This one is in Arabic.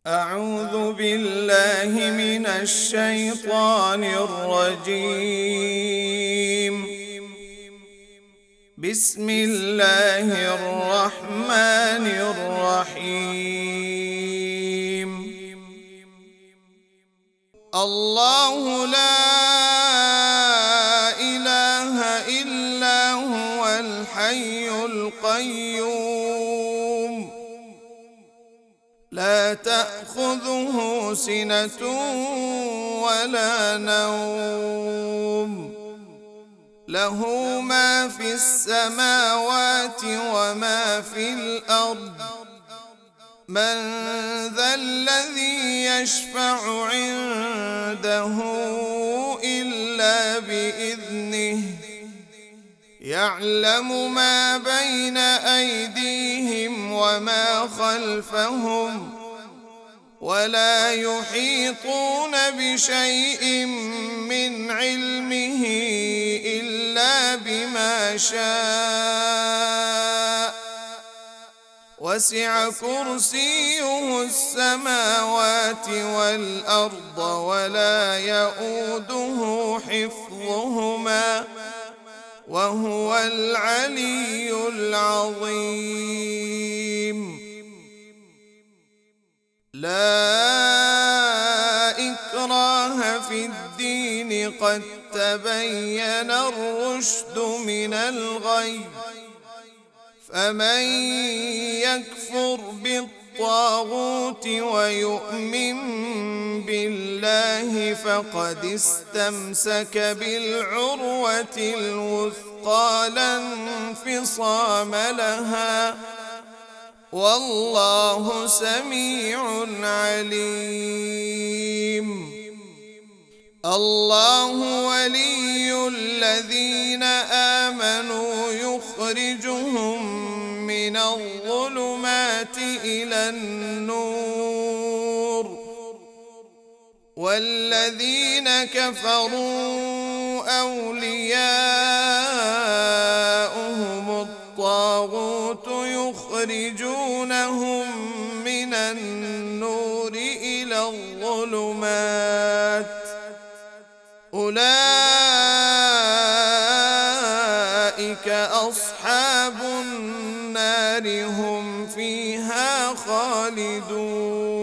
أعوذ بالله من الشيطان الرجيم. بسم الله الرحمن الرحيم. الله لا إله إلا هو الحي القيوم لا تأخذه سنة ولا نوم له ما في السماوات وما في الأرض من ذا الذي يشفع عنده إلا بإذنه يعلم ما بين أيديهم وما خلفهم ولا يحيطون بشيء من علمه إلا بما شاء وسع كرسيه السماوات والأرض ولا يؤوده حفظهما وهو العلي العظيم. لا إكراه في الدين قد تبين الرشد من الغي فمن يكفر بالطاغوت ويؤمن بالله فقد استمسك بالعروة الوثقى لا انفصام لها والله سميع عليم. الله ولي الذين آمنوا يخرجهم من الظلمات إلى النور والذين كفروا أولياؤهم الطاغوت يخرجونهم من النور إلى الظلمات أولئك أصحاب النار هم فيها خالدون.